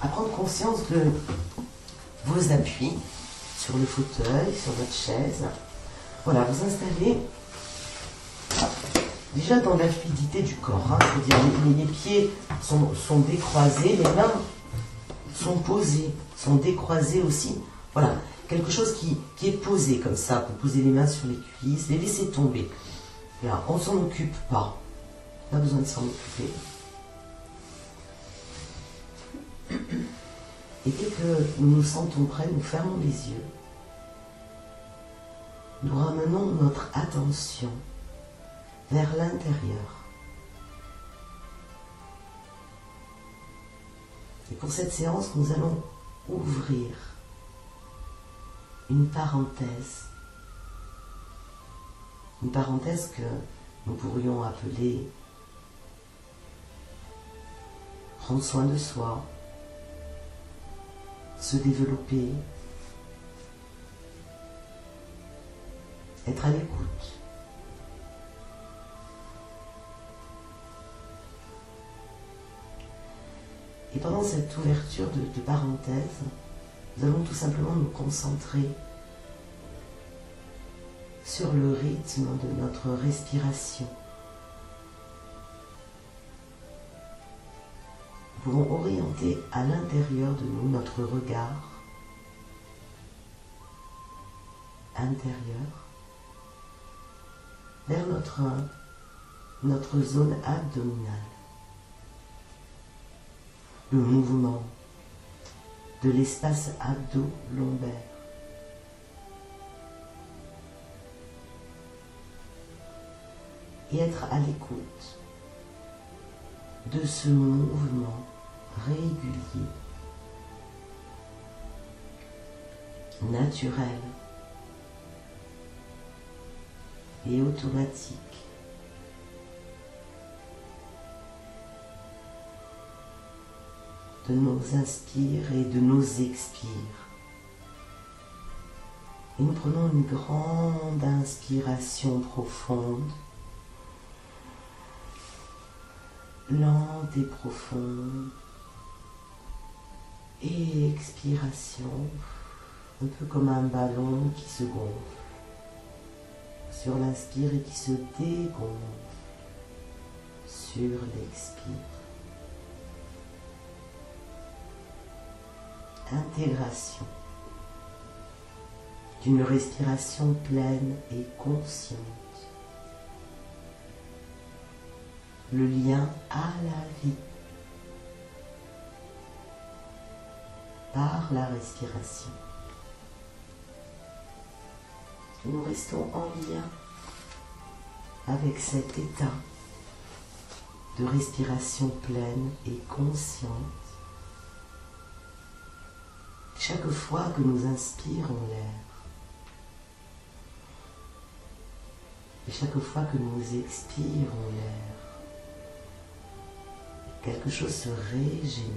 à prendre conscience de vos appuis sur le fauteuil, sur votre chaise. Voilà, vous installez déjà dans la fluidité du corps. Hein, c'est-à-dire les pieds sont décroisés, les mains sont posées, sont décroisées aussi. Voilà, quelque chose qui est posé comme ça. Vous posez les mains sur les cuisses, les laissez tomber. Là, on ne s'en occupe pas. On n'a pas besoin de s'en occuper. Et dès que nous nous sentons prêts, nous fermons les yeux. Nous ramenons notre attention vers l'intérieur. Et pour cette séance, nous allons ouvrir une parenthèse que nous pourrions appeler prendre soin de soi, se développer, être à l'écoute. Et pendant cette ouverture de parenthèse, nous allons tout simplement nous concentrer sur le rythme de notre respiration. Nous pouvons orienter à l'intérieur de nous notre regard intérieur vers notre zone abdominale. Le mouvement de l'espace abdo-lombaire. Et être à l'écoute de ce mouvement régulier, naturel et automatique de nos inspires et de nos expires. Et nous prenons une grande inspiration profonde, lente et profonde, et expiration, un peu comme un ballon qui se gonfle sur l'inspire et qui se dégonfle sur l'expire. Intégration d'une respiration pleine et consciente. Le lien à la vie par la respiration. Et nous restons en lien avec cet état de respiration pleine et consciente. Chaque fois que nous inspirons l'air, et chaque fois que nous expirons l'air, quelque chose se régénère.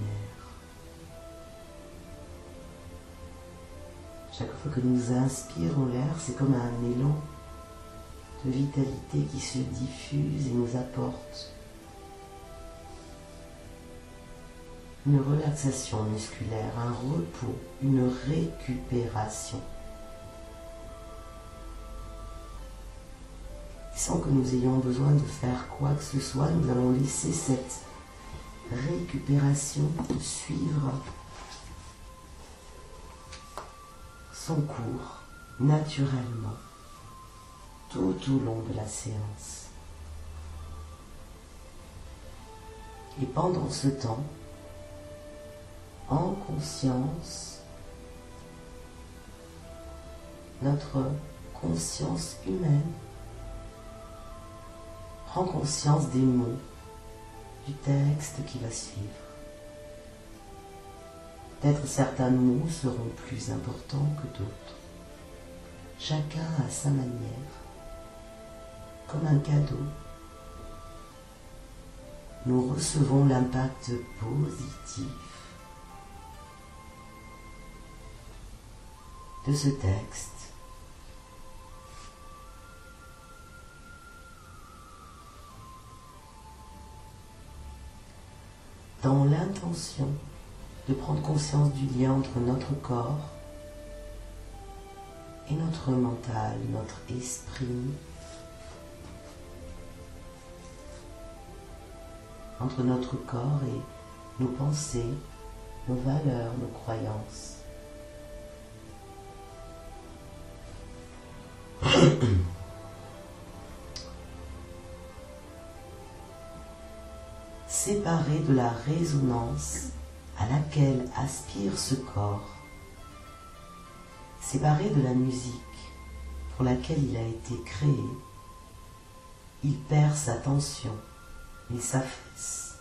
Chaque fois que nous inspirons l'air, c'est comme un élan de vitalité qui se diffuse et nous apporte une relaxation musculaire, un repos, une récupération. Sans que nous ayons besoin de faire quoi que ce soit, nous allons laisser cette récupération suivre son cours naturellement tout au long de la séance. Et pendant ce temps, en conscience, notre conscience humaine prend conscience des mots du texte qui va suivre. Peut-être certains mots seront plus importants que d'autres. Chacun à sa manière, comme un cadeau. Nous recevons l'impact positif de ce texte. Dans l'intention de prendre conscience du lien entre notre corps et notre mental, notre esprit, entre notre corps et nos pensées, nos valeurs, nos croyances. Séparé de la résonance à laquelle aspire ce corps, séparé de la musique pour laquelle il a été créé, il perd sa tension, il s'affaisse,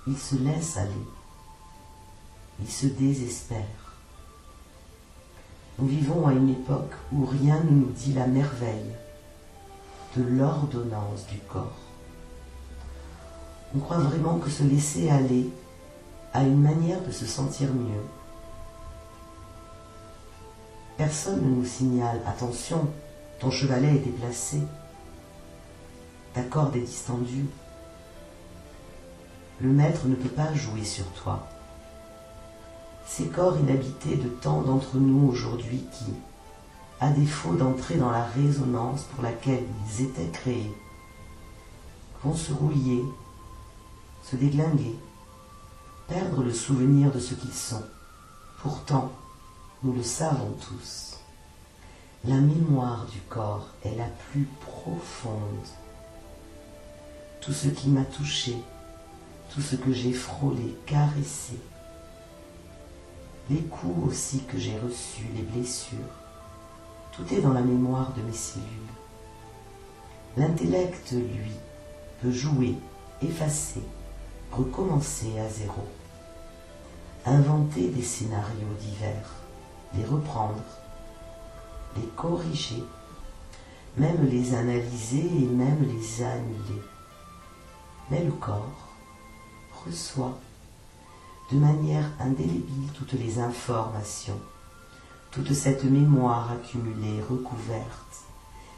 il se laisse aller, il se désespère. Nous vivons à une époque où rien ne nous dit la merveille de l'ordonnance du corps. On croit vraiment que se laisser aller a une manière de se sentir mieux. Personne ne nous signale « Attention, ton chevalet est déplacé, ta corde est distendue. Le maître ne peut pas jouer sur toi. » Ces corps inhabités de tant d'entre nous aujourd'hui qui, à défaut d'entrer dans la résonance pour laquelle ils étaient créés, vont se rouiller, se déglinguer, perdre le souvenir de ce qu'ils sont. Pourtant, nous le savons tous, la mémoire du corps est la plus profonde. Tout ce qui m'a touché, tout ce que j'ai frôlé, caressé, les coups aussi que j'ai reçus, les blessures, tout est dans la mémoire de mes cellules. L'intellect, lui, peut jouer, effacer, recommencer à zéro, inventer des scénarios divers, les reprendre, les corriger, même les analyser et même les annuler. Mais le corps reçoit de manière indélébile toutes les informations, toute cette mémoire accumulée, recouverte,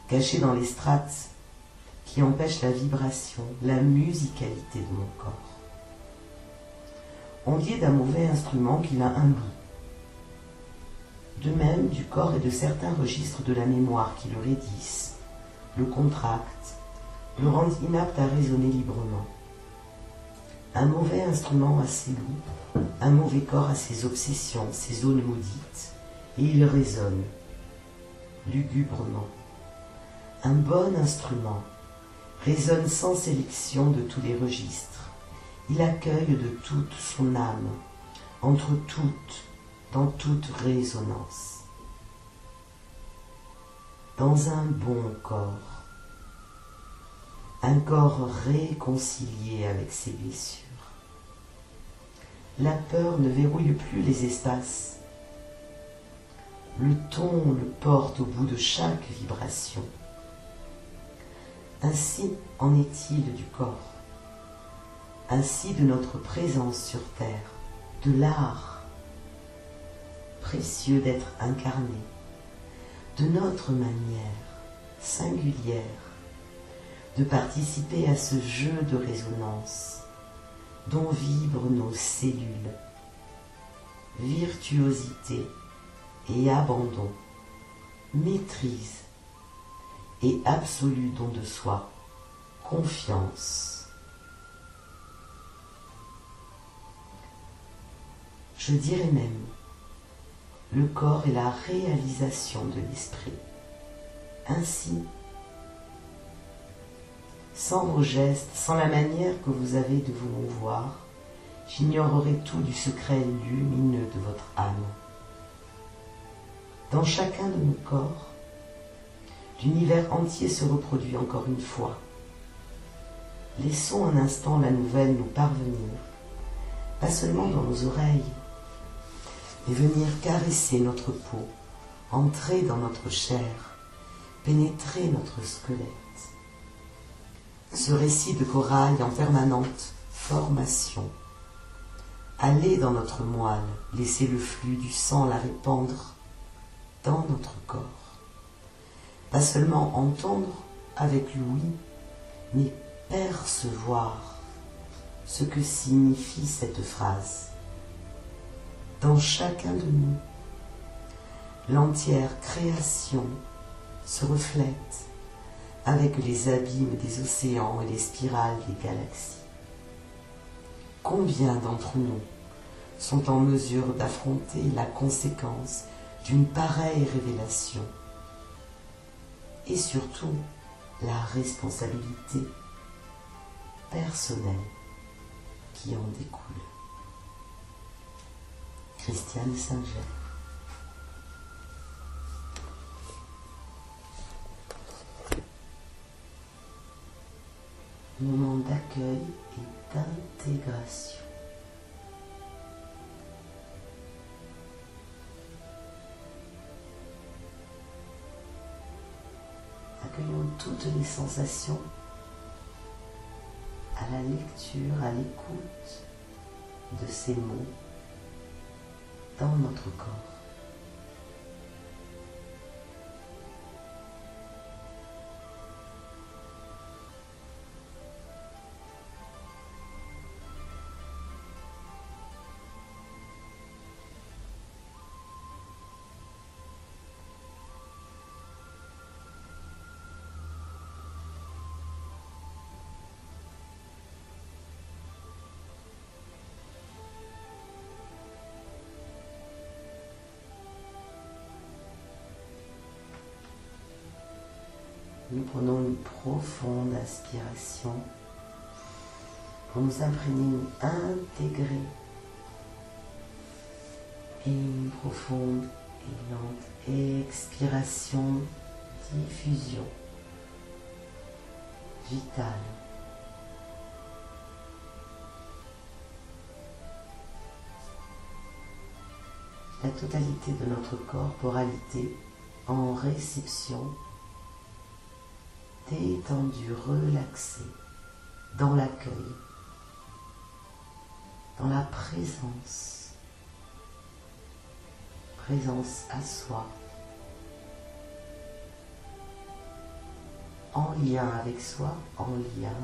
cachée dans les strates qui empêchent la vibration, la musicalité de mon corps. On dit d'un mauvais instrument qu'il a un bout. De même du corps et de certains registres de la mémoire qui le raidissent, le contractent, le rendent inapte à raisonner librement. Un mauvais instrument a ses loups, un mauvais corps a ses obsessions, ses zones maudites, et il résonne, lugubrement. Un bon instrument résonne sans sélection de tous les registres. Il accueille de toute son âme, entre toutes, dans toute résonance. Dans un bon corps, un corps réconcilié avec ses blessures. La peur ne verrouille plus les espaces. Le ton le porte au bout de chaque vibration. Ainsi en est-il du corps, ainsi de notre présence sur terre, de l'art précieux d'être incarné, de notre manière singulière de participer à ce jeu de résonance dont vibrent nos cellules. Virtuosité et abandon, maîtrise et absolu don de soi, confiance. Je dirais même, le corps est la réalisation de l'esprit. Ainsi, sans vos gestes, sans la manière que vous avez de vous mouvoir, j'ignorerai tout du secret lumineux de votre âme. Dans chacun de nos corps, l'univers entier se reproduit encore une fois. Laissons un instant la nouvelle nous parvenir, pas seulement dans nos oreilles, mais venir caresser notre peau, entrer dans notre chair, pénétrer notre squelette. Ce récit de corail en permanente formation. Aller dans notre moelle, laisser le flux du sang la répandre dans notre corps. Pas seulement entendre avec l'ouïe, mais percevoir ce que signifie cette phrase. dans chacun de nous. L'entière création se reflète avec les abîmes des océans et les spirales des galaxies. Combien d'entre nous sont en mesure d'affronter la conséquence d'une pareille révélation et surtout la responsabilité personnelle qui en découle. Christiane Singer. Moment d'accueil et d'intégration. Accueillons toutes les sensations à la lecture, à l'écoute de ces mots dans notre corps. Nous prenons une profonde inspiration pour nous imprégner, nous intégrer. Et une profonde et lente expiration, diffusion vitale. La totalité de notre corporalité en réception, détendu, relaxé, dans l'accueil, dans la présence à soi, en lien avec soi, en lien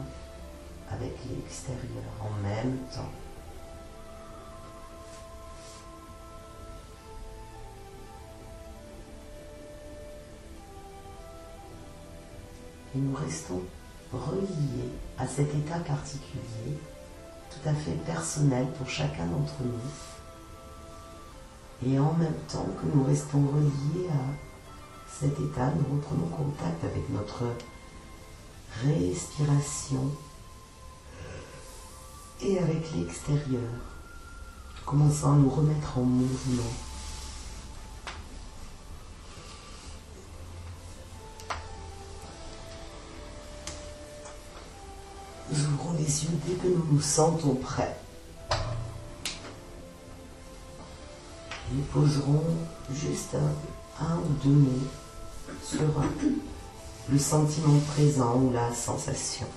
avec l'extérieur, en même temps. Et nous restons reliés à cet état particulier, tout à fait personnel pour chacun d'entre nous. Et en même temps que nous restons reliés à cet état, nous reprenons contact avec notre respiration et avec l'extérieur, commençant à nous remettre en mouvement. Nous ouvrons les yeux dès que nous nous sentons prêts. Nous poserons juste un ou deux mots sur le sentiment présent ou la sensation.